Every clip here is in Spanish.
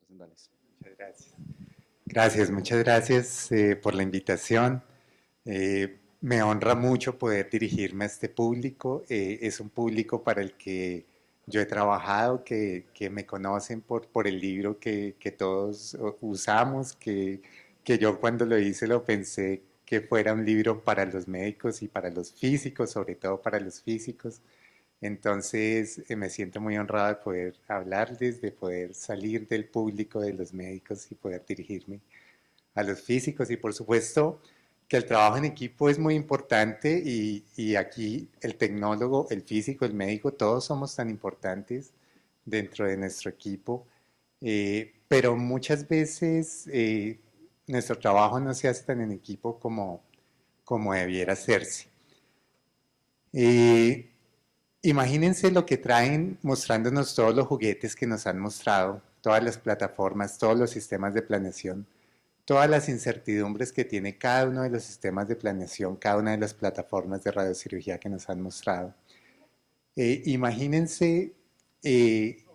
Dales. Muchas gracias. Gracias, muchas gracias por la invitación. Me honra mucho poder dirigirme a este público. Es un público para el que yo he trabajado, que me conocen por el libro que todos usamos, que yo cuando lo hice lo pensé que fuera un libro para los médicos y para los físicos, sobre todo para los físicos. Entonces, me siento muy honrado de poder hablarles, de poder salir del público de los médicos y poder dirigirme a los físicos. Y por supuesto que el trabajo en equipo es muy importante y aquí el tecnólogo, el físico, el médico, todos somos tan importantes dentro de nuestro equipo. Pero muchas veces nuestro trabajo no se hace tan en equipo como debiera hacerse. Eh, Imagínense lo que traen mostrándonos todos los juguetes que nos han mostrado, todas las plataformas, todos los sistemas de planeación, todas las incertidumbres que tiene cada uno de los sistemas de planeación, cada una de las plataformas de radiocirugía que nos han mostrado. Imagínense eh,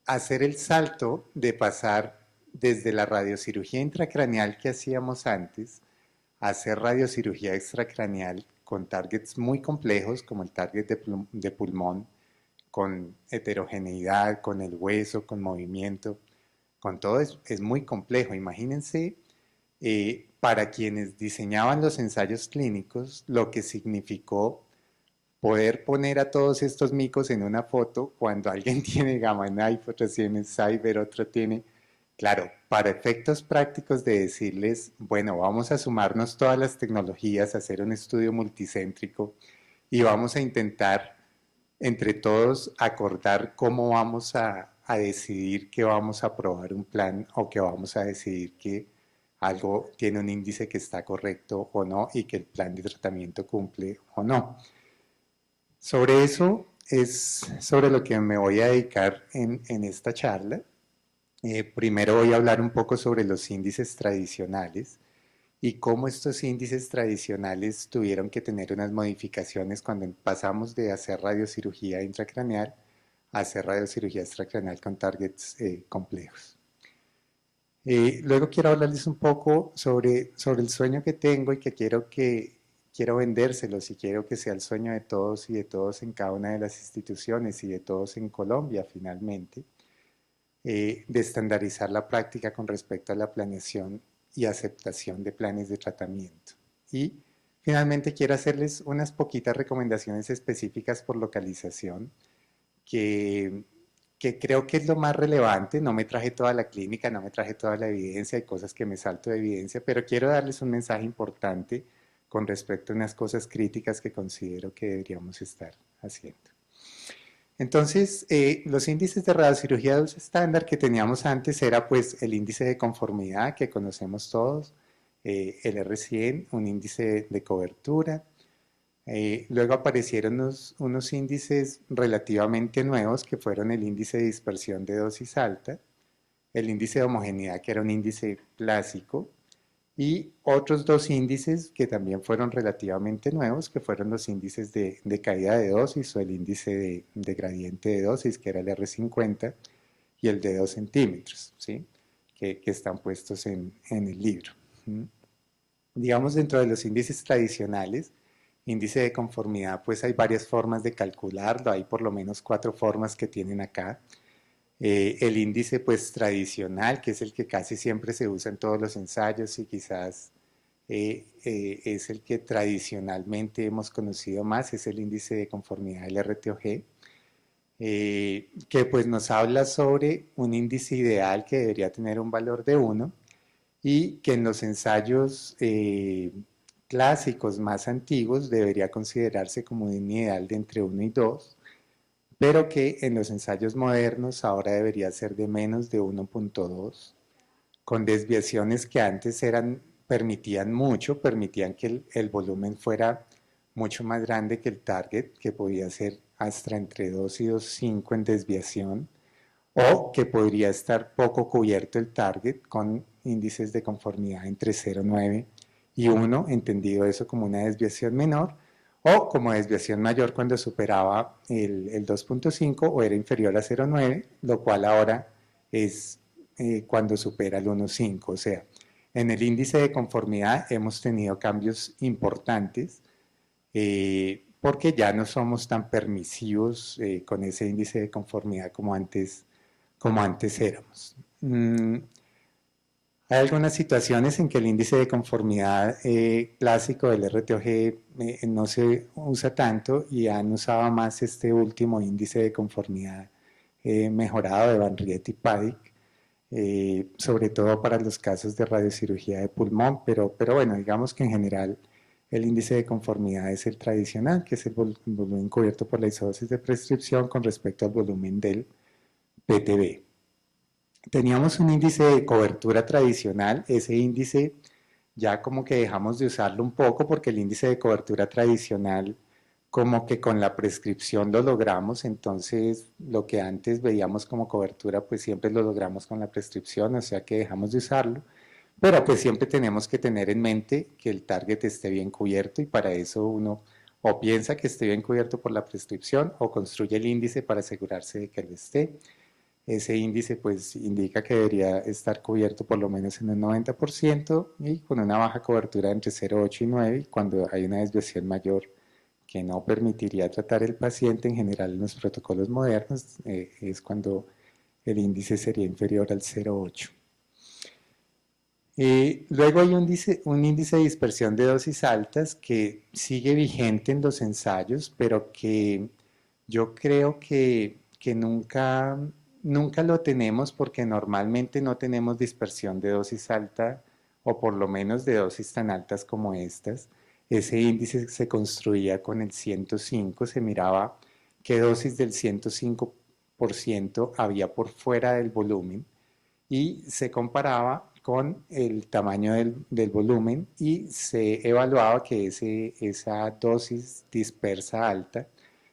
hacer el salto de pasar desde la radiocirugía intracraneal que hacíamos antes a hacer radiocirugía extracraneal con targets muy complejos como el target de pulmón, con heterogeneidad, con el hueso, con movimiento, con todo es muy complejo. Imagínense para quienes diseñaban los ensayos clínicos lo que significó poder poner a todos estos micos en una foto cuando alguien tiene gamma knife, otro tiene cyber, otro tiene... Claro, para efectos prácticos de decirles, bueno, vamos a sumarnos todas las tecnologías, hacer un estudio multicéntrico y vamos a intentar entre todos acordar cómo vamos a decidir que vamos a aprobar un plan o que vamos a decidir que algo tiene un índice que está correcto o no y que el plan de tratamiento cumple o no. Sobre eso es sobre lo que me voy a dedicar en esta charla. Primero voy a hablar un poco sobre los índices tradicionales y cómo estos índices tradicionales tuvieron que tener unas modificaciones cuando pasamos de hacer radiocirugía intracraneal a hacer radiocirugía extracraneal con targets complejos. Luego quiero hablarles un poco sobre el sueño que tengo y que quiero vendérselos y quiero que sea el sueño de todos y de todos en cada una de las instituciones y de todos en Colombia finalmente, de estandarizar la práctica con respecto a la planeación y aceptación de planes de tratamiento. Y finalmente quiero hacerles unas poquitas recomendaciones específicas por localización que, que creo que es lo más relevante. No me traje toda la clínica, no me traje toda la evidencia, hay cosas que me salto de evidencia, pero quiero darles un mensaje importante con respecto a unas cosas críticas que considero que deberíamos estar haciendo. Entonces, los índices de radiocirugía de uso estándar que teníamos antes era pues el índice de conformidad que conocemos todos, el R100, un índice de cobertura. Luego aparecieron unos índices relativamente nuevos que fueron el índice de dispersión de dosis alta, el índice de homogeneidad que era un índice clásico, y otros dos índices que también fueron relativamente nuevos, que fueron los índices de caída de dosis o el índice de gradiente de dosis, que era el R50, y el de 2 centímetros, ¿sí? que están puestos en el libro. Digamos, dentro de los índices tradicionales, índice de conformidad, pues hay varias formas de calcularlo, hay por lo menos 4 formas que tienen acá. El índice pues tradicional, que es el que casi siempre se usa en todos los ensayos y quizás es el que tradicionalmente hemos conocido más, es el índice de conformidad del RTOG, que pues nos habla sobre un índice ideal que debería tener un valor de 1 y que en los ensayos clásicos más antiguos debería considerarse como un ideal de entre 1 y 2, pero que en los ensayos modernos ahora debería ser de menos de 1.2, con desviaciones que antes permitían mucho, permitían que el volumen fuera mucho más grande que el target, que podía ser hasta entre 2 y 2.5 en desviación, o que podría estar poco cubierto el target con índices de conformidad entre 0,9 y 1, entendido eso como una desviación menor, o como desviación mayor cuando superaba el 2.5 o era inferior a 0,9, lo cual ahora es cuando supera el 1,5. O sea, en el índice de conformidad hemos tenido cambios importantes porque ya no somos tan permisivos con ese índice de conformidad como antes éramos. Hay algunas situaciones en que el índice de conformidad clásico del RTOG no se usa tanto y han usado más este último índice de conformidad mejorado de Van Riet y Paddick, sobre todo para los casos de radiocirugía de pulmón, pero bueno, digamos que en general el índice de conformidad es el tradicional, que es el volumen cubierto por la isodosis de prescripción con respecto al volumen del PTB. Teníamos un índice de cobertura tradicional, ese índice ya como que dejamos de usarlo un poco porque el índice de cobertura tradicional como que con la prescripción lo logramos, entonces lo que antes veíamos como cobertura pues siempre lo logramos con la prescripción, o sea que dejamos de usarlo, pero pues siempre tenemos que tener en mente que el target esté bien cubierto y para eso uno o piensa que esté bien cubierto por la prescripción o construye el índice para asegurarse de que lo esté. Ese índice pues indica que debería estar cubierto por lo menos en un 90% y con una baja cobertura entre 0,8 y 9 y cuando hay una desviación mayor que no permitiría tratar el paciente en general en los protocolos modernos es cuando el índice sería inferior al 0,8. Luego hay un índice de dispersión de dosis altas que sigue vigente en los ensayos, pero que yo creo que nunca lo tenemos porque normalmente no tenemos dispersión de dosis alta o por lo menos de dosis tan altas como estas. Ese índice se construía con el 105, se miraba qué dosis del 105% había por fuera del volumen y se comparaba con el tamaño del volumen y se evaluaba que esa dosis dispersa alta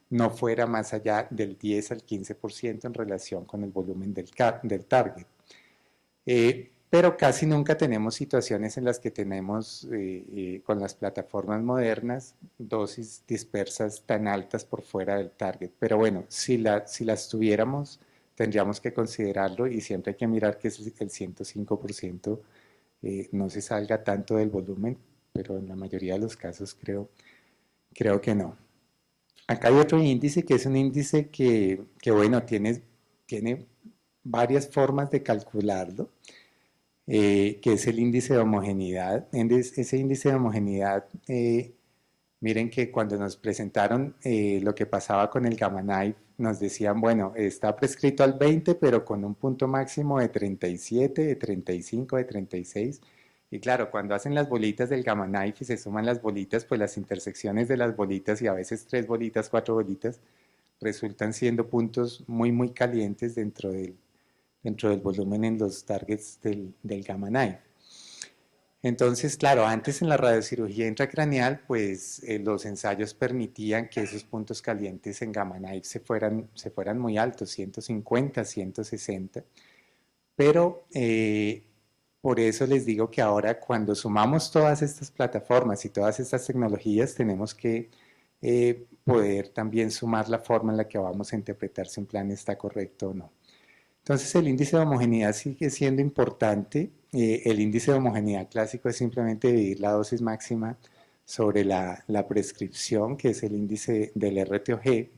no fuera más allá del 10 al 15% en relación con el volumen del target. Pero casi nunca tenemos situaciones en las que tenemos con las plataformas modernas dosis dispersas tan altas por fuera del target. Pero bueno, si las tuviéramos, tendríamos que considerarlo y siempre hay que mirar que el 105% no se salga tanto del volumen, pero en la mayoría de los casos creo que no. Acá hay otro índice que es un índice que bueno, tiene varias formas de calcularlo, que es el índice de homogeneidad. Ese índice de homogeneidad, miren que cuando nos presentaron lo que pasaba con el Gamma Knife, nos decían, bueno, está prescrito al 20, pero con un punto máximo de 37, de 35, de 36. Y claro, cuando hacen las bolitas del Gamma Knife y se suman las bolitas, pues las intersecciones de las bolitas y a veces 3 bolitas, 4 bolitas, resultan siendo puntos muy, muy calientes dentro del volumen en los targets del Gamma Knife. Entonces, claro, antes en la radiocirugía intracraneal, pues los ensayos permitían que esos puntos calientes en Gamma Knife se fueran muy altos, 150, 160, pero por eso les digo que ahora cuando sumamos todas estas plataformas y todas estas tecnologías, tenemos que poder también sumar la forma en la que vamos a interpretar si un plan está correcto o no. Entonces el índice de homogeneidad sigue siendo importante. El índice de homogeneidad clásico es simplemente dividir la dosis máxima sobre la prescripción, que es el índice del RTOG.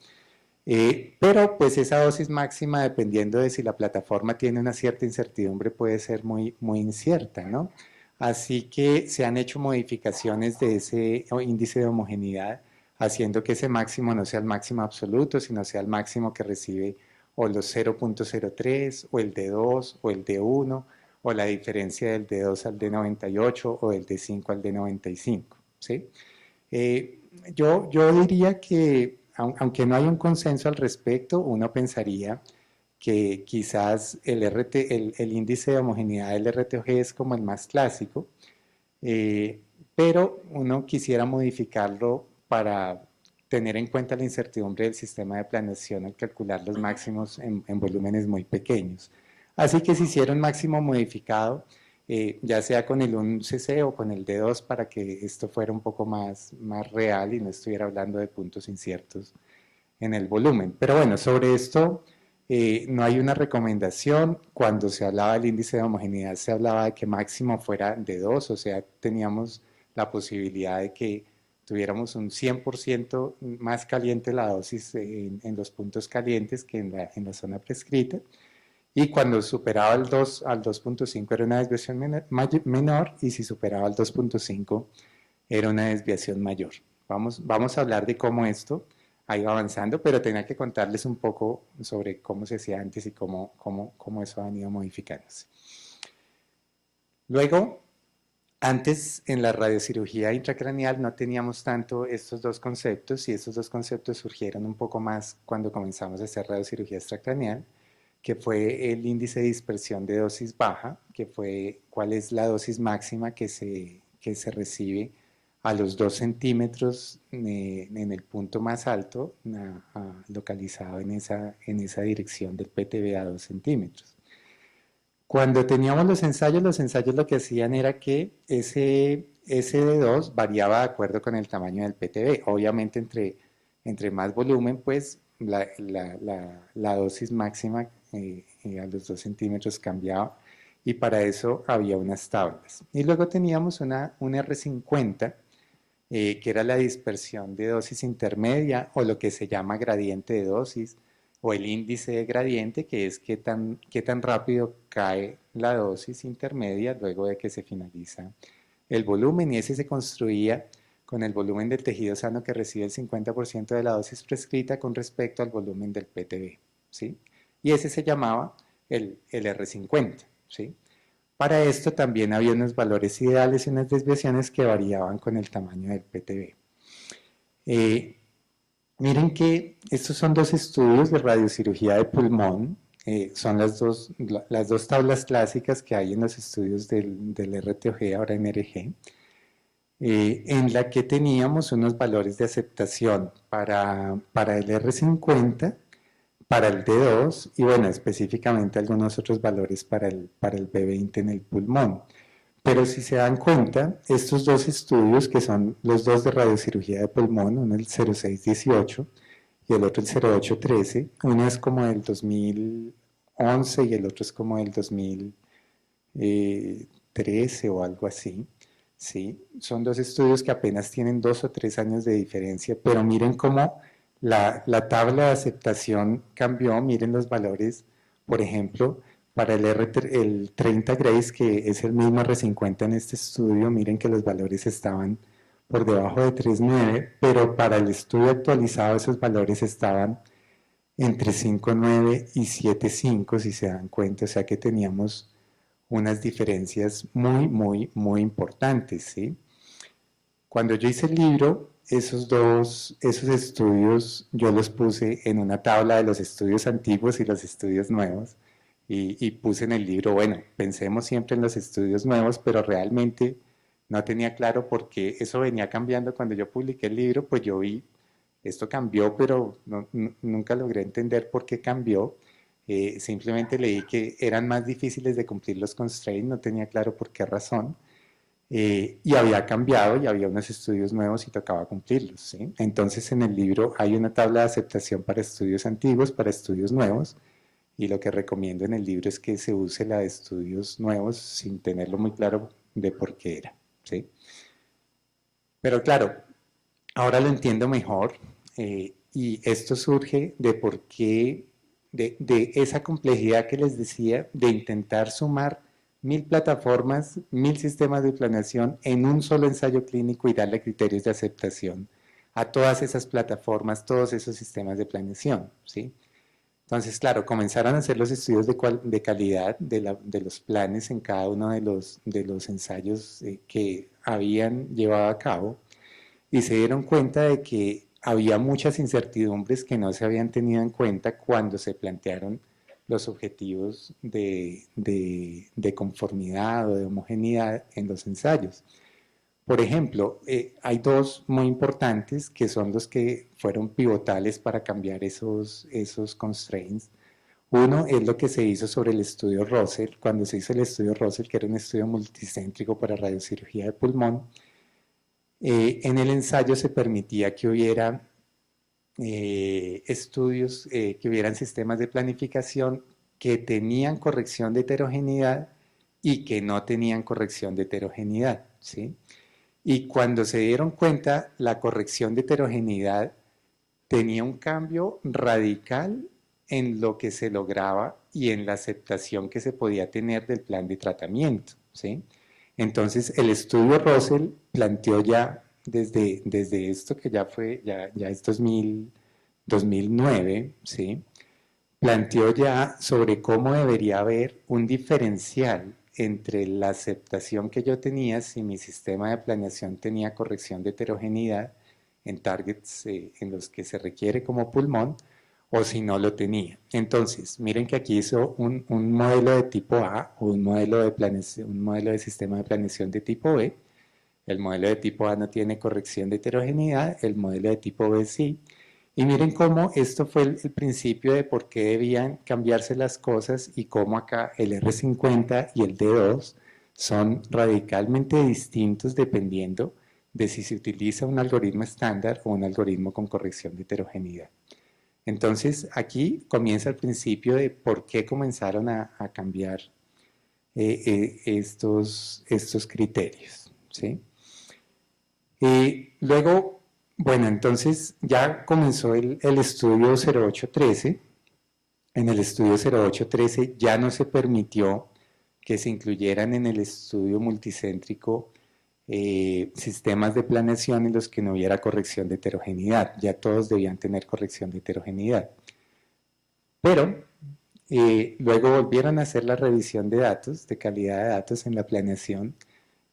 Pero pues esa dosis máxima, dependiendo de si la plataforma tiene una cierta incertidumbre, puede ser muy, muy incierta, ¿no? Así que se han hecho modificaciones de ese índice de homogeneidad, haciendo que ese máximo no sea el máximo absoluto, sino sea el máximo que recibe o los 0,03 o el D2 o el D1 o la diferencia del D2 al D98 o del D5 al D95, ¿sí? Yo diría que, aunque no hay un consenso al respecto, uno pensaría que quizás el índice de homogeneidad del RTOG es como el más clásico, pero uno quisiera modificarlo para tener en cuenta la incertidumbre del sistema de planeación al calcular los máximos en volúmenes muy pequeños. Así que se hicieron máximo modificado, ya sea con el 1cc o con el D2 para que esto fuera un poco más real y no estuviera hablando de puntos inciertos en el volumen. Pero bueno, sobre esto No hay una recomendación. Cuando se hablaba del índice de homogeneidad, se hablaba de que máximo fuera de 2, o sea, teníamos la posibilidad de que tuviéramos un 100% más caliente la dosis en los puntos calientes que en la zona prescrita. Y cuando superaba el 2 al 2.5 era una desviación menor, y si superaba el 2.5 era una desviación mayor. Vamos a hablar de cómo esto ha ido avanzando, pero tenía que contarles un poco sobre cómo se hacía antes y cómo eso ha venido modificándose. Luego, antes en la radiocirugía intracraneal no teníamos tanto estos dos conceptos, y estos dos conceptos surgieron un poco más cuando comenzamos a hacer radiocirugía extracraneal, que fue el índice de dispersión de dosis baja, que fue cuál es la dosis máxima que se recibe a los 2 centímetros en el punto más alto, localizado en esa dirección del PTB a 2 centímetros. Cuando teníamos los ensayos lo que hacían era que ese SD2 variaba de acuerdo con el tamaño del PTB. Obviamente entre más volumen, pues la dosis máxima a los 2 centímetros cambiaba, y para eso había unas tablas. Y luego teníamos un R50, que era la dispersión de dosis intermedia, o lo que se llama gradiente de dosis, o el índice de gradiente, que es qué tan rápido cae la dosis intermedia luego de que se finaliza el volumen, y ese se construía con el volumen del tejido sano que recibe el 50% de la dosis prescrita con respecto al volumen del PTB, ¿sí? Y ese se llamaba el R50, ¿sí? Para esto también había unos valores ideales y unas desviaciones que variaban con el tamaño del PTB. Miren que estos son dos estudios de radiocirugía de pulmón. Son las dos tablas clásicas que hay en los estudios del RTOG, ahora NRG, en la que teníamos unos valores de aceptación para el R50, para el D2 y, bueno, específicamente algunos otros valores para el B20 en el pulmón. Pero si se dan cuenta, estos dos estudios, que son los dos de radiocirugía de pulmón, uno el 0618 y el otro el 0813, uno es como del 2011 y el otro es como del 2013 o algo así, ¿sí? Son dos estudios que apenas tienen 2 o 3 años de diferencia, pero miren cómo la tabla de aceptación cambió. Miren los valores, por ejemplo, para el 30 Grace, que es el mismo R50 en este estudio, miren que los valores estaban por debajo de 3.9, pero para el estudio actualizado esos valores estaban entre 5.9 y 7.5, si se dan cuenta, o sea que teníamos unas diferencias muy, muy, muy importantes, ¿sí? Cuando yo hice el libro, esos estudios yo los puse en una tabla de los estudios antiguos y los estudios nuevos, y puse en el libro, bueno, pensemos siempre en los estudios nuevos, pero realmente no tenía claro por qué eso venía cambiando. Cuando yo publiqué el libro, pues yo vi, esto cambió, pero nunca logré entender por qué cambió. Simplemente leí que eran más difíciles de cumplir los constraints, no tenía claro por qué razón. Y había cambiado y había unos estudios nuevos y tocaba cumplirlos, ¿sí? Entonces en el libro hay una tabla de aceptación para estudios antiguos, para estudios nuevos, y lo que recomiendo en el libro es que se use la de estudios nuevos sin tenerlo muy claro de por qué era, ¿sí? Pero claro, ahora lo entiendo mejor, y esto surge de por qué, de esa complejidad que les decía, de intentar sumar 1000 plataformas, 1000 sistemas de planeación en un solo ensayo clínico y darle criterios de aceptación a todas esas plataformas, todos esos sistemas de planeación, ¿sí? Entonces, claro, comenzaron a hacer los estudios de calidad de los planes en cada uno de los ensayos que habían llevado a cabo, y se dieron cuenta de que había muchas incertidumbres que no se habían tenido en cuenta cuando se plantearon los objetivos de conformidad o de homogeneidad en los ensayos. Por ejemplo, hay dos muy importantes que son los que fueron pivotales para cambiar esos constraints. Uno es lo que se hizo sobre el estudio Russell. Cuando se hizo el estudio Russell, que era un estudio multicéntrico para radiocirugía de pulmón, en el ensayo se permitía que hubiera estudios que hubieran sistemas de planificación que tenían corrección de heterogeneidad y que no tenían corrección de heterogeneidad, ¿sí? Y cuando se dieron cuenta, la corrección de heterogeneidad tenía un cambio radical en lo que se lograba y en la aceptación que se podía tener del plan de tratamiento, ¿sí? Entonces, el estudio Russell planteó ya desde esto que ya es 2009, ¿sí? Planteó ya sobre cómo debería haber un diferencial entre la aceptación que yo tenía si mi sistema de planeación tenía corrección de heterogeneidad en targets en los que se requiere como pulmón o si no lo tenía. Entonces, miren que aquí hizo un modelo de tipo A o un modelo de sistema de planeación de tipo B. El modelo de tipo A no tiene corrección de heterogeneidad, el modelo de tipo B sí. Y miren cómo esto fue el principio de por qué debían cambiarse las cosas y cómo acá el R50 y el D2 son radicalmente distintos dependiendo de si se utiliza un algoritmo estándar o un algoritmo con corrección de heterogeneidad. Entonces aquí comienza el principio de por qué comenzaron a cambiar estos criterios, ¿sí? Luego, bueno, entonces ya comenzó el estudio 0813. En el estudio 0813 ya no se permitió que se incluyeran en el estudio multicéntrico sistemas de planeación en los que no hubiera corrección de heterogeneidad. Ya todos debían tener corrección de heterogeneidad. Pero luego volvieron a hacer la revisión de datos, de calidad de datos en la planeación,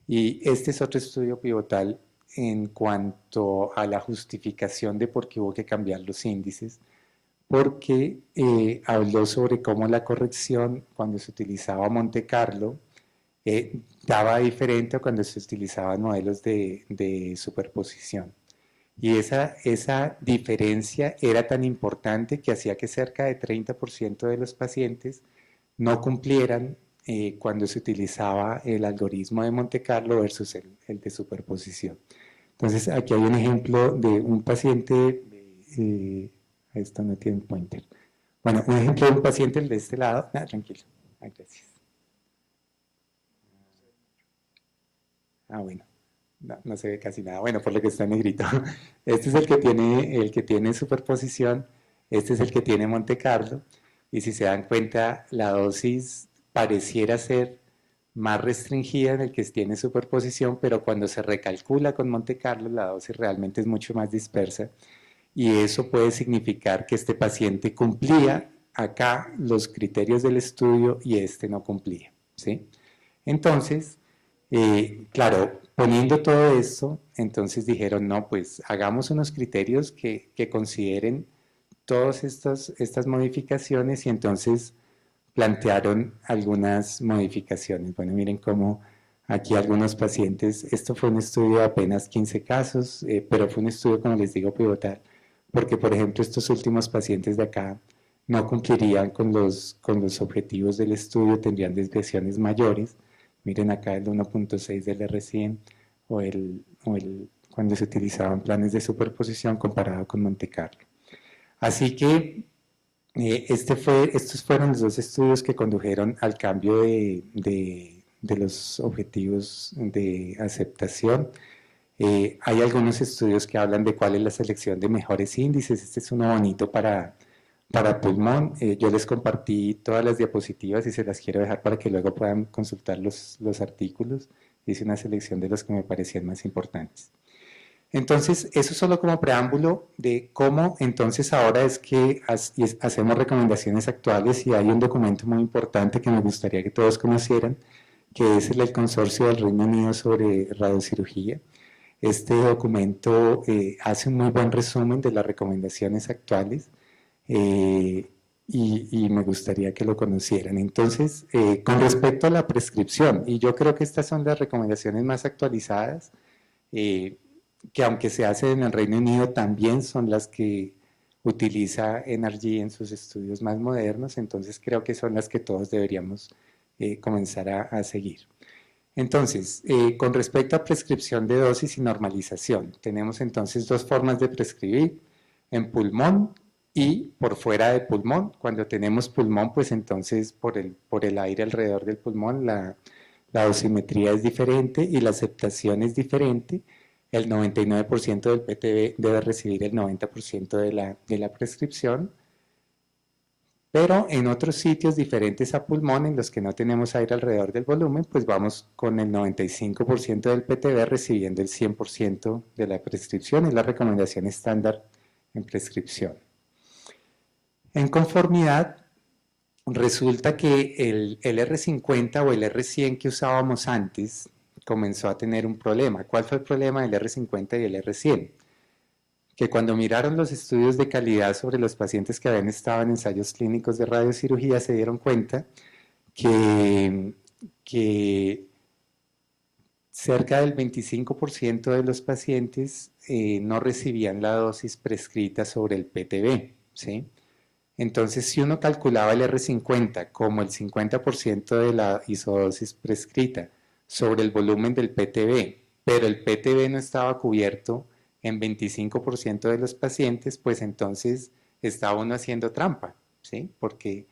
y este es otro estudio pivotal en cuanto a la justificación de por qué hubo que cambiar los índices, porque habló sobre cómo la corrección cuando se utilizaba Monte Carlo daba diferente a cuando se utilizaban modelos de superposición. Y esa diferencia era tan importante que hacía que cerca de 30% de los pacientes no cumplieran cuando se utilizaba el algoritmo de Monte Carlo versus el de superposición. Entonces, aquí hay un ejemplo de un paciente, esto no tiene un pointer. Bueno, un ejemplo de un paciente de este lado. Tranquilo. Gracias. Bueno. No se ve casi nada. Bueno, por lo que está en negrito. Este es el que tiene superposición. Este es el que tiene Monte Carlo. Y si se dan cuenta, la dosis pareciera ser más restringida en el que tiene superposición, pero cuando se recalcula con Monte Carlo, la dosis realmente es mucho más dispersa. Y eso puede significar que este paciente cumplía acá los criterios del estudio y este no cumplía, ¿sí? Entonces, claro, poniendo todo esto, entonces dijeron, no, pues hagamos unos criterios que consideren todas estas modificaciones y entonces plantearon algunas modificaciones. Bueno, miren cómo aquí algunos pacientes, esto fue un estudio de apenas 15 casos, pero fue un estudio, como les digo, pivotal, porque por ejemplo estos últimos pacientes de acá no cumplirían con los objetivos del estudio, tendrían desviaciones mayores. Miren acá el 1.6 del R100 cuando se utilizaban planes de superposición comparado con Monte Carlo. Así que estos fueron los dos estudios que condujeron al cambio de los objetivos de aceptación. Hay algunos estudios que hablan de cuál es la selección de mejores índices. Este es uno bonito para pulmón. Yo les compartí todas las diapositivas y se las quiero dejar para que luego puedan consultar los artículos. Hice una selección de los que me parecían más importantes. Entonces, eso solo como preámbulo de cómo entonces ahora es que hacemos recomendaciones actuales y hay un documento muy importante que me gustaría que todos conocieran, que es el del Consorcio del Reino Unido sobre Radiocirugía. Este documento hace un muy buen resumen de las recomendaciones actuales y me gustaría que lo conocieran. Entonces, con respecto a la prescripción, y yo creo que estas son las recomendaciones más actualizadas, que aunque se hace en el Reino Unido, también son las que utiliza NRG en sus estudios más modernos, entonces creo que son las que todos deberíamos comenzar a seguir. Entonces, con respecto a prescripción de dosis y normalización, tenemos entonces dos formas de prescribir. en pulmón y por fuera de pulmón. Cuando tenemos pulmón, pues entonces por el aire alrededor del pulmón la dosimetría es diferente y la aceptación es diferente. El 99% del PTB debe recibir el 90% de la prescripción, pero en otros sitios diferentes a pulmón, en los que no tenemos aire alrededor del volumen, pues vamos con el 95% del PTB recibiendo el 100% de la prescripción, es la recomendación estándar en prescripción. En conformidad, resulta que el R50 o el R100 que usábamos antes comenzó a tener un problema. ¿Cuál fue el problema del R50 y el R100? Que cuando miraron los estudios de calidad sobre los pacientes que habían estado en ensayos clínicos de radiocirugía, se dieron cuenta que cerca del 25% de los pacientes no recibían la dosis prescrita sobre el PTB, ¿sí? Entonces, si uno calculaba el R50 como el 50% de la isodosis prescrita sobre el volumen del PTB, pero el PTB no estaba cubierto en 25% de los pacientes, pues entonces estaba uno haciendo trampa, ¿sí? Porque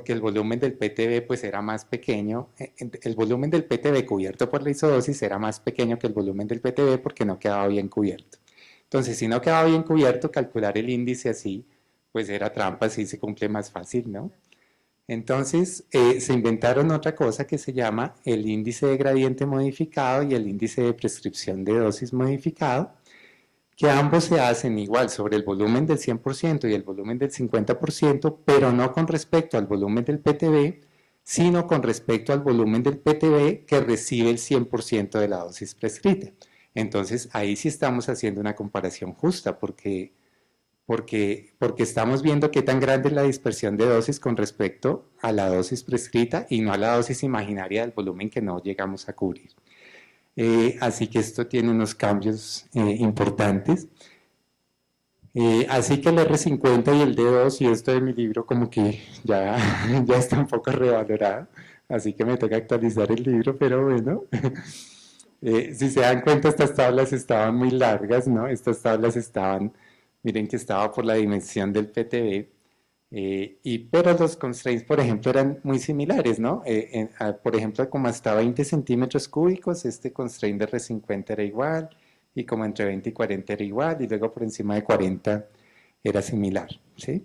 el volumen del PTB pues era más pequeño, el volumen del PTB cubierto por la isodosis era más pequeño que el volumen del PTB porque no quedaba bien cubierto. Entonces, si no quedaba bien cubierto, calcular el índice así, pues era trampa, así se cumple más fácil, ¿no? Entonces, se inventaron otra cosa que se llama el índice de gradiente modificado y el índice de prescripción de dosis modificado, que ambos se hacen igual sobre el volumen del 100% y el volumen del 50%, pero no con respecto al volumen del PTB, sino con respecto al volumen del PTB que recibe el 100% de la dosis prescrita. Entonces, ahí sí estamos haciendo una comparación justa, porque estamos viendo qué tan grande es la dispersión de dosis con respecto a la dosis prescrita y no a la dosis imaginaria del volumen que no llegamos a cubrir. Así que esto tiene unos cambios importantes. Así que el R50 y el D2, y esto de mi libro como que ya, ya está un poco revalorado, así que me toca actualizar el libro, pero bueno. Si se dan cuenta, estas tablas estaban muy largas, ¿no? Estas tablas estaban, miren que estaba por la dimensión del PTB, pero los constraints, por ejemplo, eran muy similares, ¿no? Por ejemplo, como hasta 20 centímetros cúbicos, este constraint de R50 era igual, y como entre 20 y 40 era igual, y luego por encima de 40 era similar, ¿sí?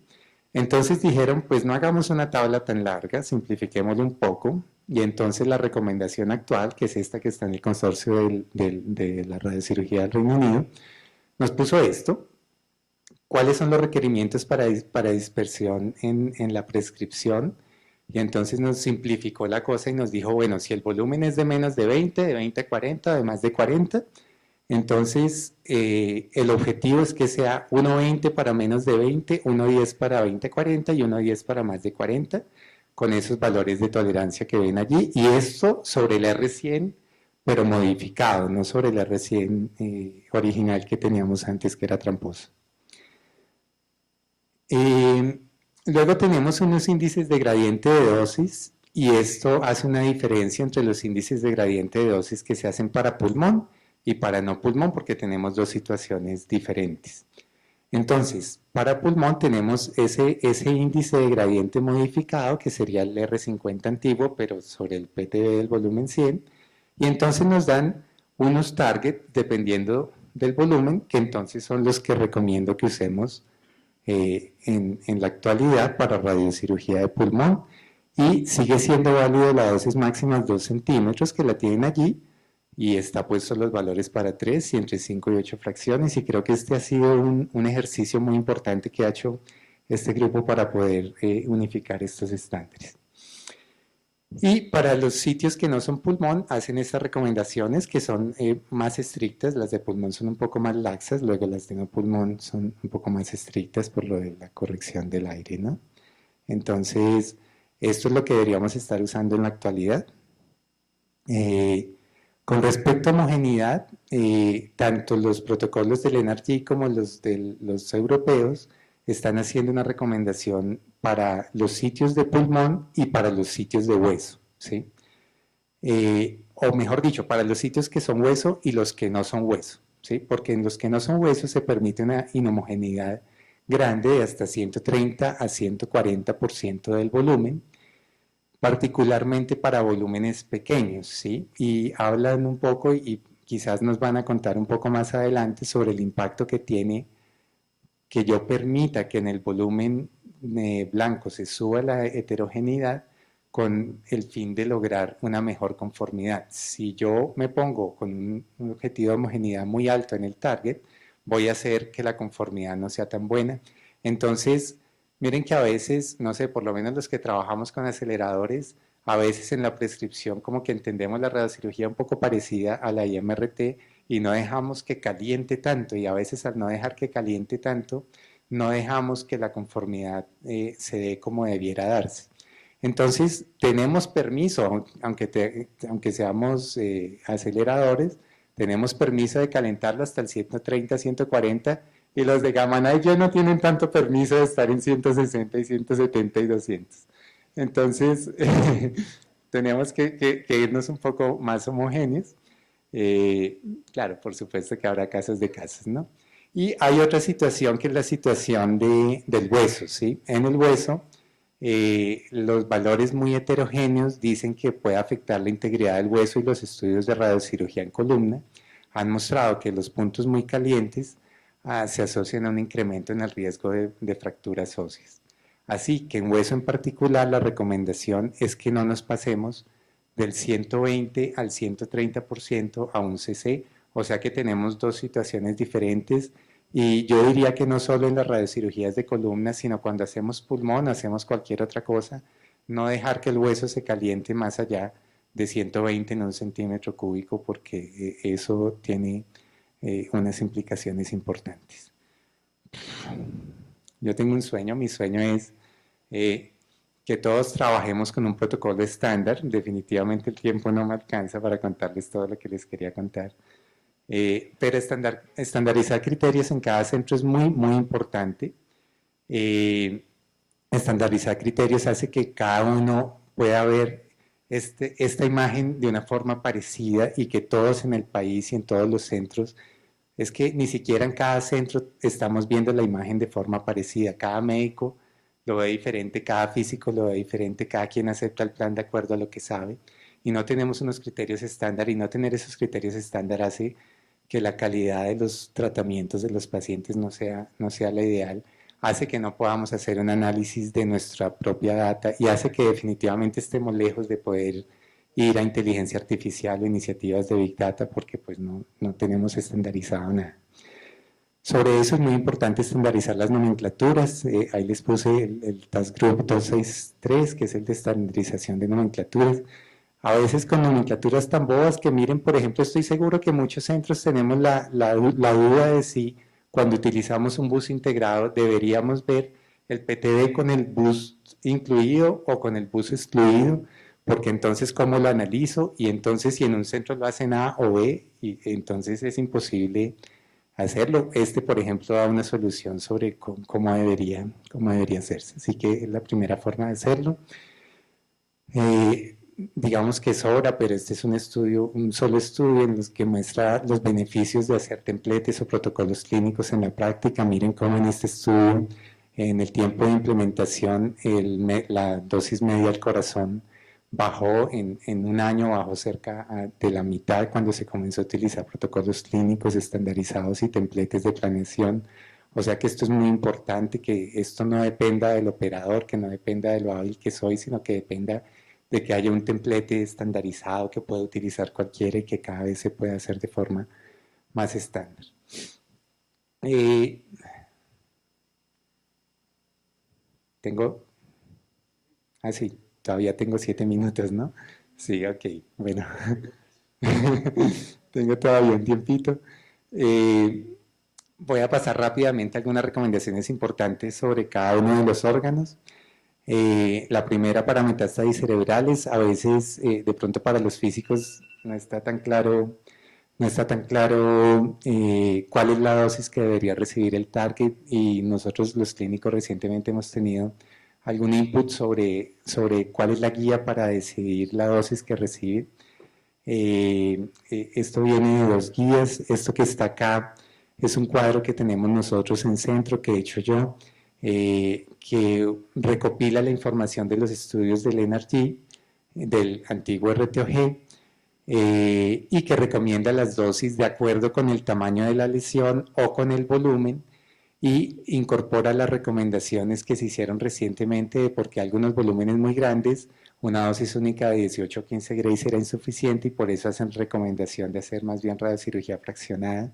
Entonces dijeron, pues no hagamos una tabla tan larga, simplifiquémoslo un poco, y entonces la recomendación actual, que es esta que está en el consorcio de la radiocirugía del Reino Unido, nos puso esto. ¿Cuáles son los requerimientos para dispersión en la prescripción? Y entonces nos simplificó la cosa y nos dijo, bueno, si el volumen es de menos de 20, de 20 a 40, de más de 40, entonces el objetivo es que sea 1,20 para menos de 20, 1,10 para 20 a 40 y 1,10 para más de 40, con esos valores de tolerancia que ven allí. Y esto sobre el R100, pero modificado, no sobre el R100 original que teníamos antes, que era tramposo. Luego tenemos unos índices de gradiente de dosis y esto hace una diferencia entre los índices de gradiente de dosis que se hacen para pulmón y para no pulmón porque tenemos dos situaciones diferentes. Entonces, para pulmón tenemos ese índice de gradiente modificado que sería el R50 antiguo pero sobre el PTB del volumen 100 y entonces nos dan unos target dependiendo del volumen que entonces son los que recomiendo que usemos en la actualidad para radiocirugía de pulmón y sigue siendo válido la dosis máxima 2 centímetros que la tienen allí y está puesto los valores para 3 y entre 5 y 8 fracciones y creo que este ha sido un ejercicio muy importante que ha hecho este grupo para poder unificar estos estándares. Y para los sitios que no son pulmón, hacen estas recomendaciones que son más estrictas. Las de pulmón son un poco más laxas, luego las de no pulmón son un poco más estrictas por lo de la corrección del aire, ¿no? Entonces, esto es lo que deberíamos estar usando en la actualidad. Con respecto a homogeneidad, tanto los protocolos del NRG como los de los europeos están haciendo una recomendación para los sitios de pulmón y para los sitios de hueso, ¿sí? O mejor dicho, para los sitios que son hueso y los que no son hueso, ¿sí? Porque en los que no son hueso se permite una inhomogeneidad grande de hasta 130 a 140% del volumen, particularmente para volúmenes pequeños, ¿sí? Y hablan un poco y quizás nos van a contar un poco más adelante sobre el impacto que tiene que yo permita que en el volumen blanco se suba la heterogeneidad con el fin de lograr una mejor conformidad. Si yo me pongo con un objetivo de homogeneidad muy alto en el target, voy a hacer que la conformidad no sea tan buena. Entonces, miren que a veces, no sé, por lo menos los que trabajamos con aceleradores, a veces en la prescripción como que entendemos la radiocirugía un poco parecida a la IMRT y no dejamos que caliente tanto, y a veces al no dejar que caliente tanto, no dejamos que la conformidad se dé como debiera darse. Entonces, tenemos permiso, aunque seamos aceleradores, tenemos permiso de calentarlo hasta el 130, 140, y los de gamma knife ya no tienen tanto permiso de estar en 160 y 170 y 200. Entonces, tenemos que irnos un poco más homogéneos. Claro, por supuesto que habrá casos de casos, ¿no? Y hay otra situación que es la situación del hueso, ¿sí? En el hueso, los valores muy heterogéneos dicen que puede afectar la integridad del hueso, y los estudios de radiocirugía en columna han mostrado que los puntos muy calientes se asocian a un incremento en el riesgo de fracturas óseas. Así que en hueso en particular la recomendación es que no nos pasemos del 120 al 130% a un CC, o sea que tenemos dos situaciones diferentes, y yo diría que no solo en las radiocirugías de columna, sino cuando hacemos pulmón, hacemos cualquier otra cosa, no dejar que el hueso se caliente más allá de 120 en un centímetro cúbico, porque eso tiene unas implicaciones importantes. Yo tengo un sueño, mi sueño es que todos trabajemos con un protocolo estándar. Definitivamente el tiempo no me alcanza para contarles todo lo que les quería contar. Pero estandarizar criterios en cada centro es muy, muy importante. Estandarizar criterios hace que cada uno pueda ver esta imagen de una forma parecida, y que todos en el país y en todos los centros, es que ni siquiera en cada centro estamos viendo la imagen de forma parecida. Cada médico lo ve diferente, cada físico lo ve diferente, cada quien acepta el plan de acuerdo a lo que sabe, y no tenemos unos criterios estándar, y no tener esos criterios estándar hace que la calidad de los tratamientos de los pacientes no sea la ideal, hace que no podamos hacer un análisis de nuestra propia data, y hace que definitivamente estemos lejos de poder ir a inteligencia artificial o iniciativas de Big Data, porque pues no tenemos estandarizado nada. Sobre eso es muy importante estandarizar las nomenclaturas. Ahí les puse el Task Group 263, que es el de estandarización de nomenclaturas. A veces con nomenclaturas tan bobas que, miren, por ejemplo, estoy seguro que muchos centros tenemos la duda de si cuando utilizamos un bus integrado deberíamos ver el PTD con el bus incluido o con el bus excluido, porque entonces cómo lo analizo, y entonces si en un centro lo hacen A o B, y entonces es imposible hacerlo. Por ejemplo, da una solución sobre cómo debería hacerse. Así que es la primera forma de hacerlo. Digamos que sobra, pero este es un solo estudio en los que muestra los beneficios de hacer templetes o protocolos clínicos en la práctica. Miren cómo en este estudio, en el tiempo de implementación, la dosis media del corazón bajó en un año, bajó cerca de la mitad cuando se comenzó a utilizar protocolos clínicos estandarizados y templetes de planeación. O sea que esto es muy importante, que esto no dependa del operador, que no dependa de lo hábil que soy, sino que dependa de que haya un templete estandarizado que pueda utilizar cualquiera, y que cada vez se pueda hacer de forma más estándar. Sí, todavía tengo 7 minutos, ¿no? Sí, ok, bueno. Tengo todavía un tiempito. Voy a pasar rápidamente algunas recomendaciones importantes sobre cada uno de los órganos. La primera, para metástasis cerebrales. A veces de pronto para los físicos no está tan claro cuál es la dosis que debería recibir el target, y nosotros los clínicos recientemente hemos tenido algún input sobre cuál es la guía para decidir la dosis que recibe. Esto viene de dos guías. Esto que está acá es un cuadro que tenemos nosotros en Centro, que he hecho yo, que recopila la información de los estudios del NRG, del antiguo RTOG, y que recomienda las dosis de acuerdo con el tamaño de la lesión o con el volumen, y incorpora las recomendaciones que se hicieron recientemente, porque algunos volúmenes muy grandes, una dosis única de 18 o 15 Grays era insuficiente, y por eso hacen recomendación de hacer más bien radiocirugía fraccionada.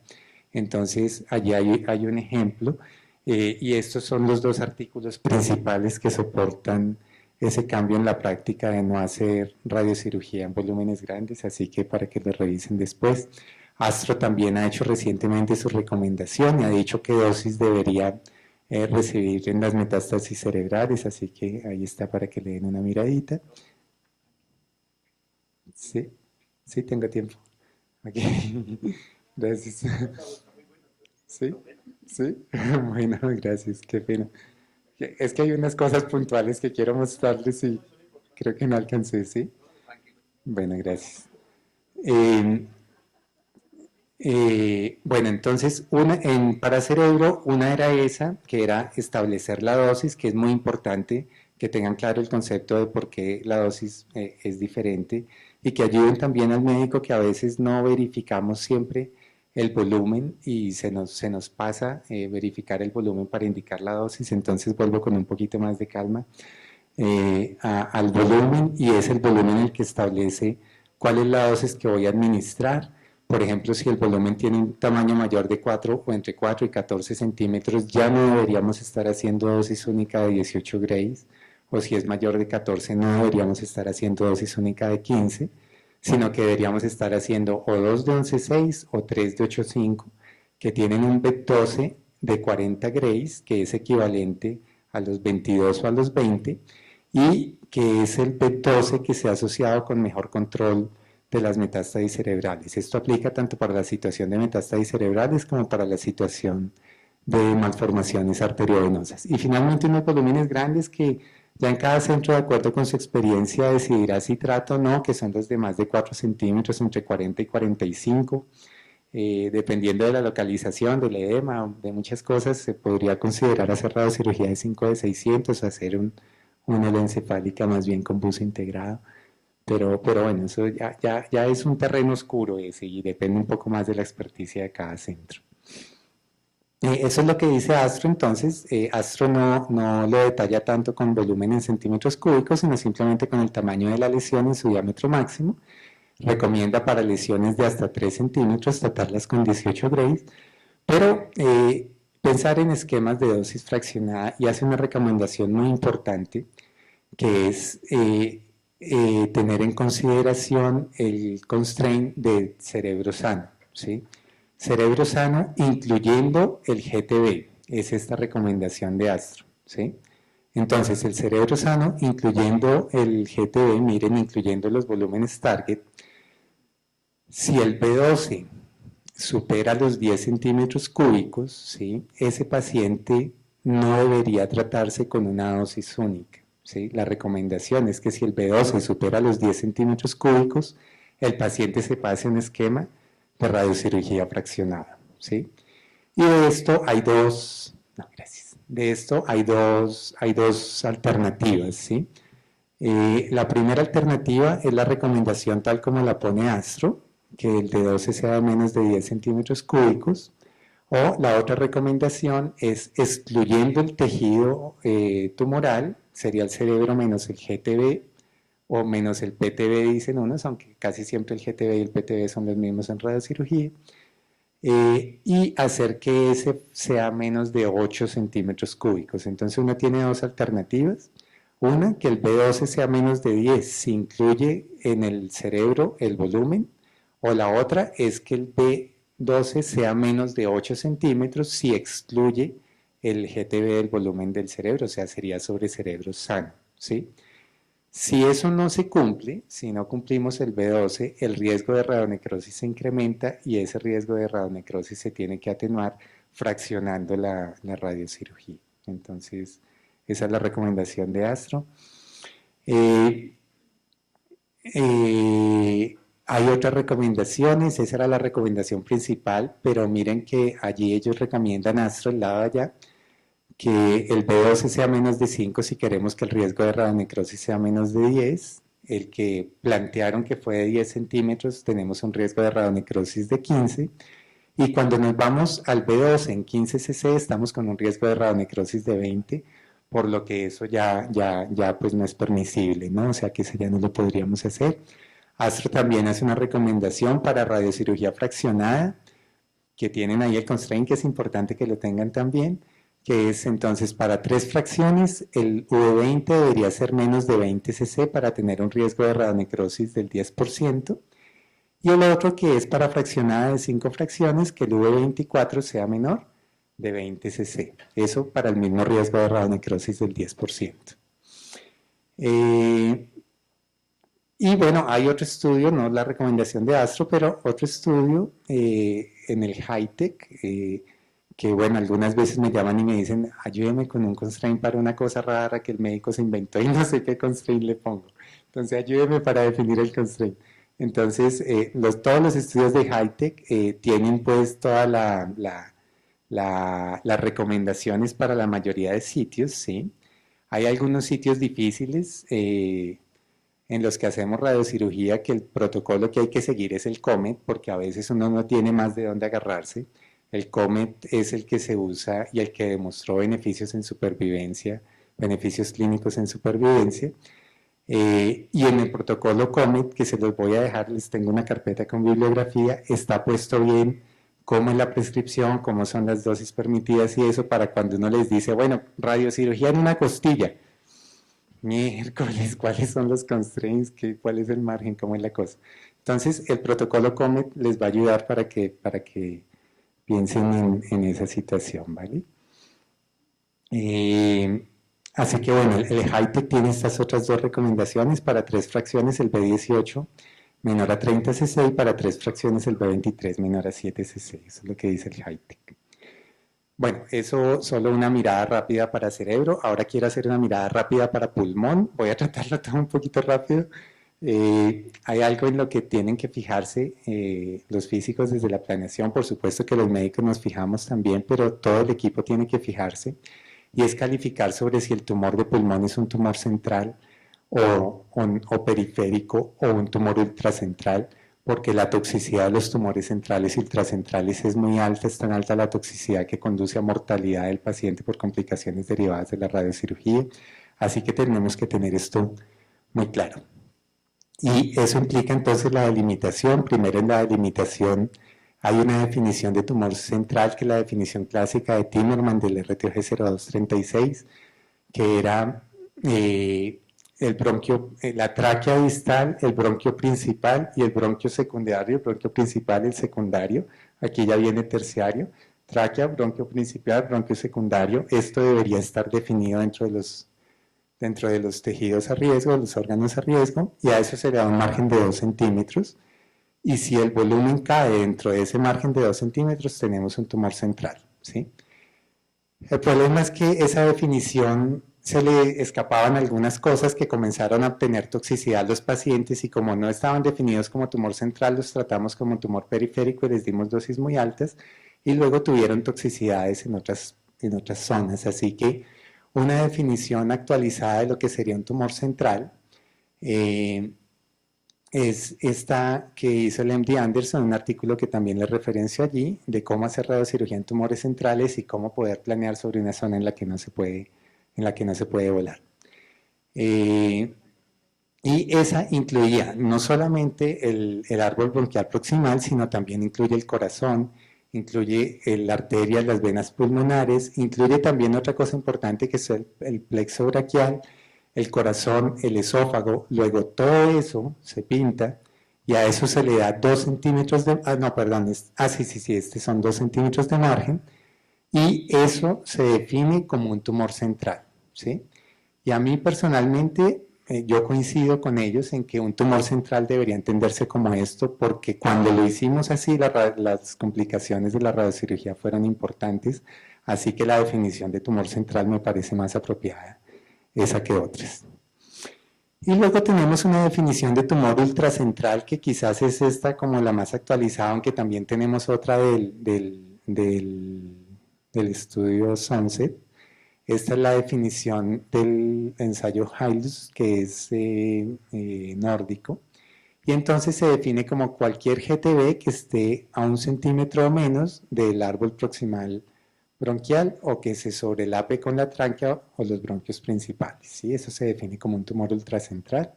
Entonces, allí hay un ejemplo, y estos son los dos artículos principales que soportan ese cambio en la práctica de no hacer radiocirugía en volúmenes grandes, así que para que lo revisen después. Astro también ha hecho recientemente su recomendación y ha dicho qué dosis debería recibir en las metástasis cerebrales, así que ahí está para que le den una miradita. Sí, sí, tengo tiempo. Okay. Gracias. Sí, sí. Bueno, gracias, qué pena. Es que hay unas cosas puntuales que quiero mostrarles y creo que no alcancé, ¿sí? Bueno, gracias. Eh, bueno, entonces, para cerebro, una era esa, que era establecer la dosis, que es muy importante que tengan claro el concepto de por qué la dosis es diferente, y que ayuden también al médico, que a veces no verificamos siempre el volumen y se nos pasa verificar el volumen para indicar la dosis. Entonces vuelvo con un poquito más de calma al volumen, y es el volumen el que establece cuál es la dosis que voy a administrar. Por ejemplo, si el volumen tiene un tamaño mayor de 4 o entre 4 y 14 centímetros, ya no deberíamos estar haciendo dosis única de 18 Grays, o si es mayor de 14, no deberíamos estar haciendo dosis única de 15, sino que deberíamos estar haciendo o 2 de 11,6 o 3 de 8,5, que tienen un B12 de 40 Grays, que es equivalente a los 22 o a los 20, y que es el B12 que se ha asociado con mejor control de las metástasis cerebrales. Esto aplica tanto para la situación de metástasis cerebrales como para la situación de malformaciones arteriovenosas. Y finalmente, unos volúmenes grandes que ya en cada centro, de acuerdo con su experiencia, decidirá si trata o no, que son los de más de 4 centímetros, entre 40 y 45. Dependiendo de la localización, del edema, de muchas cosas, se podría considerar hacer radiocirugía de 5 de 600, hacer una encefálica más bien con buzo integrado. Pero bueno, eso ya es un terreno oscuro ese, y depende un poco más de la experticia de cada centro. Eso es lo que dice Astro. Entonces, Astro no lo detalla tanto con volumen en centímetros cúbicos, sino simplemente con el tamaño de la lesión en su diámetro máximo. Recomienda para lesiones de hasta 3 centímetros tratarlas con 18 Grays, pero pensar en esquemas de dosis fraccionada, y hace una recomendación muy importante, que es tener en consideración el constraint de cerebro sano, ¿sí? Cerebro sano incluyendo el GTB, es esta recomendación de Astro, ¿sí? Entonces, el cerebro sano incluyendo el GTB, miren, incluyendo los volúmenes target, si el B12 supera los 10 centímetros cúbicos, ¿sí?, ese paciente no debería tratarse con una dosis única, ¿sí? La recomendación es que si el B12 supera los 10 centímetros cúbicos, el paciente se pase un esquema de radiocirugía fraccionada, ¿sí? Y de esto hay dos, no, gracias. De esto hay dos alternativas, ¿sí? La primera alternativa es la recomendación tal como la pone Astro, que el D12 sea de menos de 10 centímetros cúbicos, o la otra recomendación es excluyendo el tejido tumoral, sería el cerebro menos el GTB o menos el PTB, dicen unos, aunque casi siempre el GTB y el PTB son los mismos en radiocirugía, y hacer que ese sea menos de 8 centímetros cúbicos. Entonces uno tiene dos alternativas. Una, que el B12 sea menos de 10, si incluye en el cerebro el volumen, o la otra es que el B12 sea menos de 8 centímetros si excluye el GTB del volumen del cerebro, o sea, sería sobre cerebro sano, ¿sí? Si eso no se cumple, si no cumplimos el B12, el riesgo de radionecrosis se incrementa, y ese riesgo de radionecrosis se tiene que atenuar fraccionando la radiocirugía. Entonces, esa es la recomendación de Astro. Eh, Hay otras recomendaciones, esa era la recomendación principal, pero miren que allí ellos recomiendan Astro, el lado de allá, que el B12 sea menos de 5 si queremos que el riesgo de radionecrosis sea menos de 10. El que plantearon que fue de 10 centímetros, tenemos un riesgo de radionecrosis de 15. Y cuando nos vamos al B12 en 15 cc, estamos con un riesgo de radionecrosis de 20, por lo que eso ya pues no es permisible, ¿no? O sea que eso ya no lo podríamos hacer. Astro también hace una recomendación para radiocirugía fraccionada, que tienen ahí el constraint, que es importante que lo tengan también, que es entonces para 3 fracciones el V20 debería ser menos de 20 cc para tener un riesgo de radionecrosis del 10%, y el otro que es para fraccionada de 5 fracciones, que el V24 sea menor de 20 cc. Eso para el mismo riesgo de radionecrosis del 10%. Y bueno, hay otro estudio, no la recomendación de Astro, pero otro estudio en el HITECH, que bueno, algunas veces me llaman y me dicen, ayúdeme con un constraint para una cosa rara que el médico se inventó y no sé qué constraint le pongo. Entonces, ayúdeme para definir el constraint. Entonces, todos los estudios de HITECH tienen pues todas las recomendaciones para la mayoría de sitios, ¿sí? Hay algunos sitios difíciles, en los que hacemos radiocirugía, que el protocolo que hay que seguir es el COMET, porque a veces uno no tiene más de dónde agarrarse. El COMET es el que se usa y el que demostró beneficios en supervivencia, beneficios clínicos en supervivencia. Y en el protocolo COMET, que se los voy a dejar, les tengo una carpeta con bibliografía, está puesto bien cómo es la prescripción, cómo son las dosis permitidas y eso, para cuando uno les dice, bueno, radiocirugía en una costilla, miércoles, ¿cuáles son los constraints? ¿Cuál es el margen? ¿Cómo es la cosa? Entonces, el protocolo COMET les va a ayudar para que piensen en esa situación, ¿vale? Así que bueno, el HITECH tiene estas otras dos recomendaciones. Para 3 fracciones el B18 menor a 30 cc y para 3 fracciones el B23 menor a 7 cc. Eso es lo que dice el HITECH. Bueno, eso solo una mirada rápida para cerebro. Ahora quiero hacer una mirada rápida para pulmón. Voy a tratarlo todo un poquito rápido. Hay algo en lo que tienen que fijarse los físicos desde la planeación. Por supuesto que los médicos nos fijamos también, pero todo el equipo tiene que fijarse. Y es calificar sobre si el tumor de pulmón es un tumor central o periférico o un tumor ultracentral, porque la toxicidad de los tumores centrales y ultracentrales es muy alta, es tan alta la toxicidad que conduce a mortalidad del paciente por complicaciones derivadas de la radiocirugía, así que tenemos que tener esto muy claro. Y eso implica entonces la delimitación. Primero, en la delimitación hay una definición de tumor central, que es la definición clásica de Timmerman del RTG 0236, que era el bronquio, la tráquea distal, el bronquio principal y el bronquio secundario. El bronquio principal y el secundario, aquí ya viene terciario. Tráquea, bronquio principal, bronquio secundario. Esto debería estar definido dentro de los tejidos a riesgo, los órganos a riesgo, y a eso se le da un margen de 2 centímetros. Y si el volumen cae dentro de ese margen de 2 centímetros, tenemos un tumor central, ¿sí? El problema es que esa definición se le escapaban algunas cosas que comenzaron a obtener toxicidad a los pacientes, y como no estaban definidos como tumor central, los tratamos como tumor periférico y les dimos dosis muy altas, y luego tuvieron toxicidades en otras zonas. Así que una definición actualizada de lo que sería un tumor central es esta que hizo el MD Anderson, un artículo que también le referencio allí, de cómo hacer radiocirugía en tumores centrales y cómo poder planear sobre una zona en la que no se puede volar. Y esa incluía no solamente el árbol bronquial proximal, sino también incluye el corazón, incluye la arteria, las venas pulmonares, incluye también otra cosa importante, que es el plexo braquial, el corazón, el esófago. Luego todo eso se pinta y a eso se le da 2 centímetros de, estos son 2 centímetros de margen, y eso se define como un tumor central, ¿sí? Y a mí personalmente, yo coincido con ellos en que un tumor central debería entenderse como esto, porque cuando lo hicimos así, las complicaciones de la radiocirugía fueron importantes, así que la definición de tumor central me parece más apropiada esa que otras. Y luego tenemos una definición de tumor ultracentral que quizás es esta como la más actualizada, aunque también tenemos otra del estudio Sunset. Esta es la definición del ensayo Hildus, que es nórdico. Y entonces se define como cualquier GTB que esté a 1 centímetro o menos del árbol proximal bronquial o que se sobrelape con la tráquea o los bronquios principales. ¿Sí? Eso se define como un tumor ultracentral.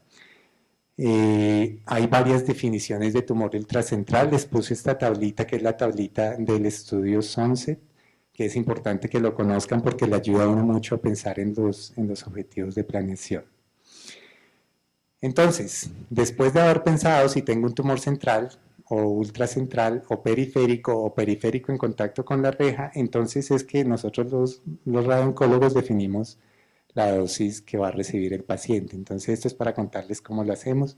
Hay varias definiciones de tumor ultracentral. Les puse esta tablita que es la tablita del estudio Sunset, que es importante que lo conozcan porque le ayuda a uno mucho a pensar en los objetivos de planeación. Entonces, después de haber pensado si tengo un tumor central o ultracentral o periférico en contacto con la reja, entonces es que nosotros los radiooncólogos definimos la dosis que va a recibir el paciente. Entonces esto es para contarles cómo lo hacemos.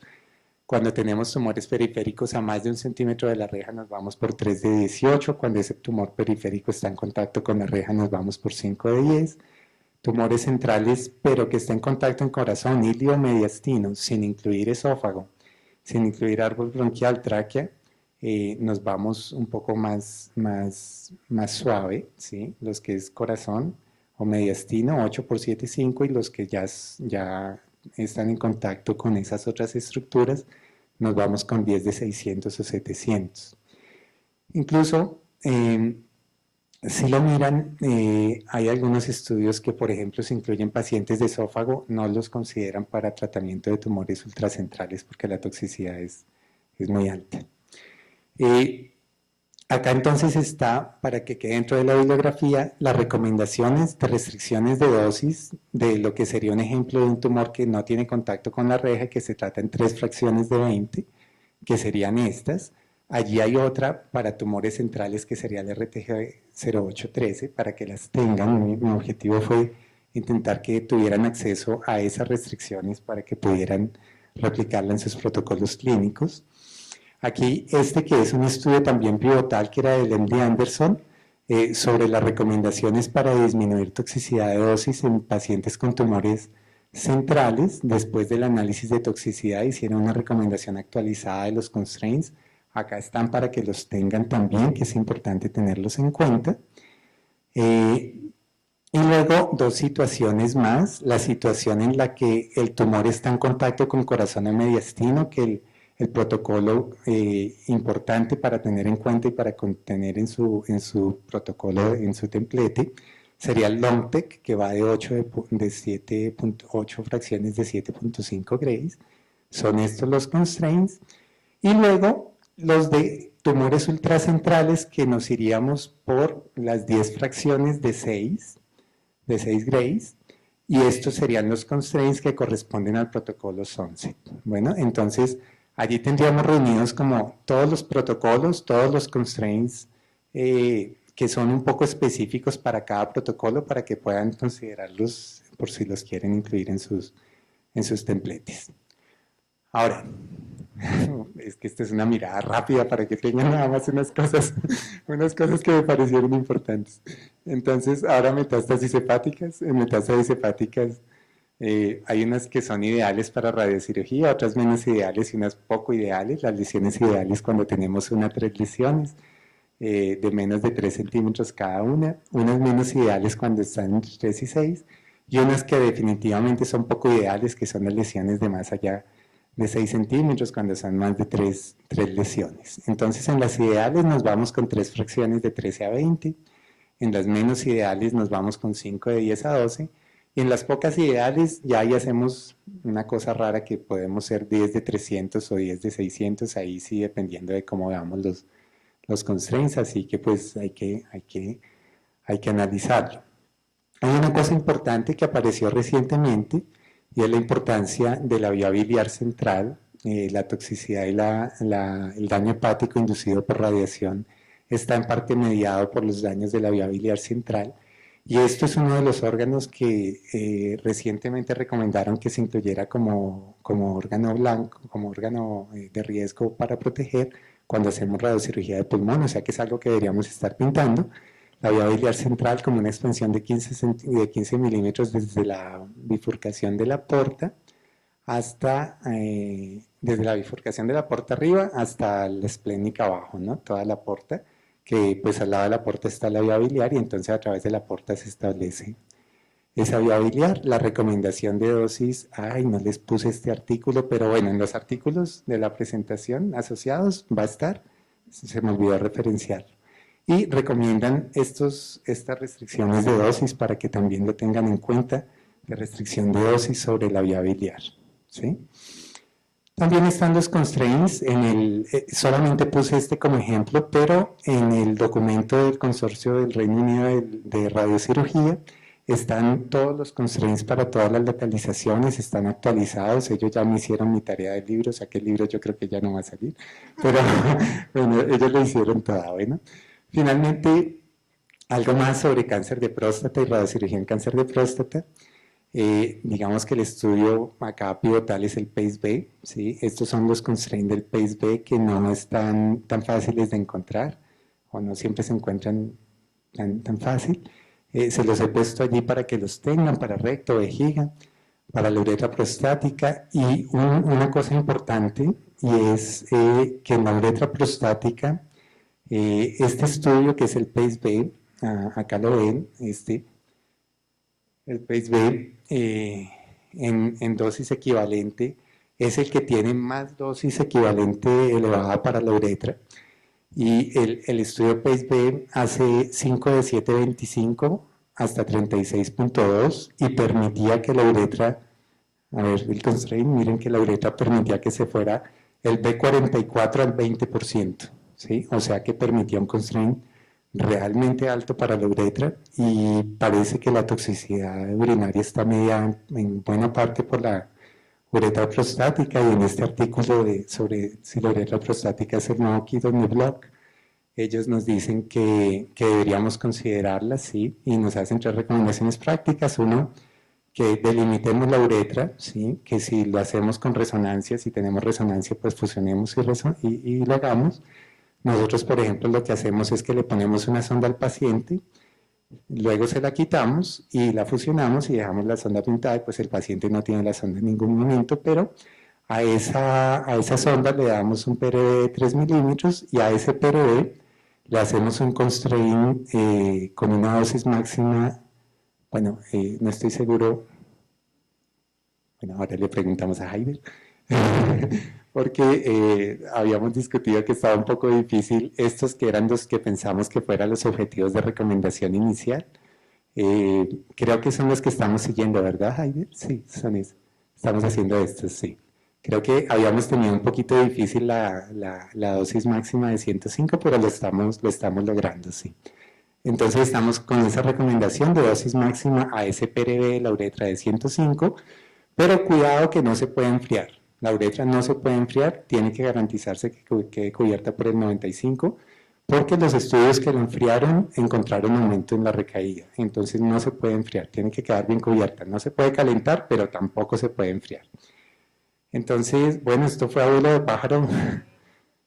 Cuando tenemos tumores periféricos a más de 1 centímetro de la reja nos vamos por 3 de 18, cuando ese tumor periférico está en contacto con la reja nos vamos por 5 de 10, tumores centrales pero que está en contacto en corazón, ilio mediastino, sin incluir esófago, sin incluir árbol bronquial, tráquea, nos vamos un poco más suave, ¿sí? Los que es corazón o mediastino, 8 por 7, 5, y los que ya están en contacto con esas otras estructuras, nos vamos con 10 de 600 o 700. Incluso, si lo miran, hay algunos estudios que, por ejemplo, si incluyen pacientes de esófago, no los consideran para tratamiento de tumores ultracentrales porque la toxicidad es muy alta. Acá entonces está, para que quede dentro de la bibliografía, las recomendaciones de restricciones de dosis de lo que sería un ejemplo de un tumor que no tiene contacto con la reja, que se trata en 3 fracciones de 20, que serían estas. Allí hay otra para tumores centrales que sería el RTG 0813, para que las tengan. Mi objetivo fue intentar que tuvieran acceso a esas restricciones para que pudieran replicarla en sus protocolos clínicos. Aquí que es un estudio también pivotal que era del MD Anderson sobre las recomendaciones para disminuir toxicidad de dosis en pacientes con tumores centrales. Después del análisis de toxicidad hicieron una recomendación actualizada de los constraints. Acá están para que los tengan también, que es importante tenerlos en cuenta. Y luego 2 situaciones más. La situación en la que el tumor está en contacto con corazón o mediastino, que el protocolo importante para tener en cuenta y para contener en su protocolo, en su templete, sería el LONGTEC, que va de 7.8 fracciones de 7.5 Grays. Son estos los constraints. Y luego los de tumores ultracentrales, que nos iríamos por las 10 fracciones de 6 Grays. Y estos serían los constraints que corresponden al protocolo Sunset. Bueno, entonces allí tendríamos reunidos como todos los protocolos, todos los constraints que son un poco específicos para cada protocolo para que puedan considerarlos por si los quieren incluir en sus templates. Ahora, es que esta es una mirada rápida para que tengan nada más unas cosas que me parecieron importantes. Entonces, ahora metástasis hepáticas. En metástasis hepáticas hay unas que son ideales para radiocirugía, otras menos ideales y unas poco ideales. Las lesiones ideales cuando tenemos 1 a 3 lesiones de menos de 3 centímetros cada una, unas menos ideales cuando están entre 3 y 6, y unas que definitivamente son poco ideales, que son las lesiones de más allá de 6 centímetros cuando son más de 3 lesiones. Entonces en las ideales nos vamos con 3 fracciones de 13 a 20, en las menos ideales nos vamos con 5 de 10 a 12, y en las pocas ideales ya ahí hacemos una cosa rara que podemos ser 10 de 300 o 10 de 600, ahí sí dependiendo de cómo veamos los constraints, así que pues hay que analizarlo. Hay una cosa importante que apareció recientemente y es la importancia de la vía biliar central, la toxicidad y el daño hepático inducido por radiación está en parte mediado por los daños de la vía biliar central, y esto es uno de los órganos que recientemente recomendaron que se incluyera como órgano blanco, como órgano de riesgo para proteger cuando hacemos radiocirugía de pulmón, o sea que es algo que deberíamos estar pintando. La vía biliar central como una expansión de 15 milímetros desde la bifurcación de la porta hasta, desde la bifurcación de la porta arriba hasta la esplénica abajo, ¿no? Toda la porta, que pues al lado de la porta está la vía biliar y entonces a través de la porta se establece esa vía biliar. La recomendación de dosis, ay, no les puse este artículo, pero bueno, en los artículos de la presentación asociados va a estar, se me olvidó referenciar. Y recomiendan estas restricciones de dosis para que también lo tengan en cuenta, de restricción de dosis sobre la vía biliar. ¿Sí? También están los constraints, solamente puse este como ejemplo, pero en el documento del Consorcio del Reino Unido de Radiocirugía están todos los constraints para todas las localizaciones, están actualizados, ellos ya me hicieron mi tarea del libro, o sea que el libro yo creo que ya no va a salir, pero bueno, ellos lo hicieron toda, bueno. Finalmente, algo más sobre cáncer de próstata y radiocirugía en cáncer de próstata. Digamos que el estudio acá pivotal es el PACE-B, ¿sí? Estos son los constraints del PACE-B que no están tan fáciles de encontrar o no siempre se encuentran tan fácil. Se los he puesto allí para que los tengan para recto, vejiga, para la uretra prostática y una cosa importante y es que en la uretra prostática este estudio que es el PACE-B, acá lo ven, el PACE-B en dosis equivalente es el que tiene más dosis equivalente elevada para la uretra. Y el estudio PACE-B hace 5 de 7,25 hasta 36,2 y permitía que la uretra, a ver, el constraint, miren que la uretra permitía que se fuera el B44 al 20%, ¿sí? O sea que permitía un constraint realmente alto para la uretra y parece que la toxicidad urinaria está mediada en buena parte por la uretra prostática y en este artículo sobre si la uretra prostática es el nuevo kid on the block, ellos nos dicen que deberíamos considerarla, sí, y nos hacen 3 recomendaciones prácticas. Uno, que delimitemos la uretra, ¿sí? Que si lo hacemos con resonancia, si tenemos resonancia, pues fusionemos y lo hagamos. Nosotros, por ejemplo, lo que hacemos es que le ponemos una sonda al paciente, luego se la quitamos y la fusionamos y dejamos la sonda pintada y pues el paciente no tiene la sonda en ningún momento, pero a esa sonda le damos un PRB de 3 milímetros y a ese PRB le hacemos un constraint con una dosis máxima, bueno, no estoy seguro, bueno, ahora le preguntamos a Jaime, porque habíamos discutido que estaba un poco difícil estos que eran los que pensamos que fueran los objetivos de recomendación inicial. Creo que son los que estamos siguiendo, ¿verdad, Jaime? Sí, son esos. Estamos haciendo estos, sí. Creo que habíamos tenido un poquito difícil la dosis máxima de 105, pero lo estamos logrando, sí. Entonces estamos con esa recomendación de dosis máxima a ese PRB de la uretra de 105, pero cuidado que no se puede enfriar. La uretra no se puede enfriar, tiene que garantizarse que quede cubierta por el 95, porque los estudios que lo enfriaron encontraron aumento en la recaída. Entonces no se puede enfriar, tiene que quedar bien cubierta. No se puede calentar, pero tampoco se puede enfriar. Entonces, bueno, esto fue abuelo de pájaro.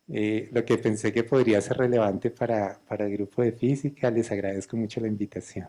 Lo que pensé que podría ser relevante para el grupo de física. Les agradezco mucho la invitación.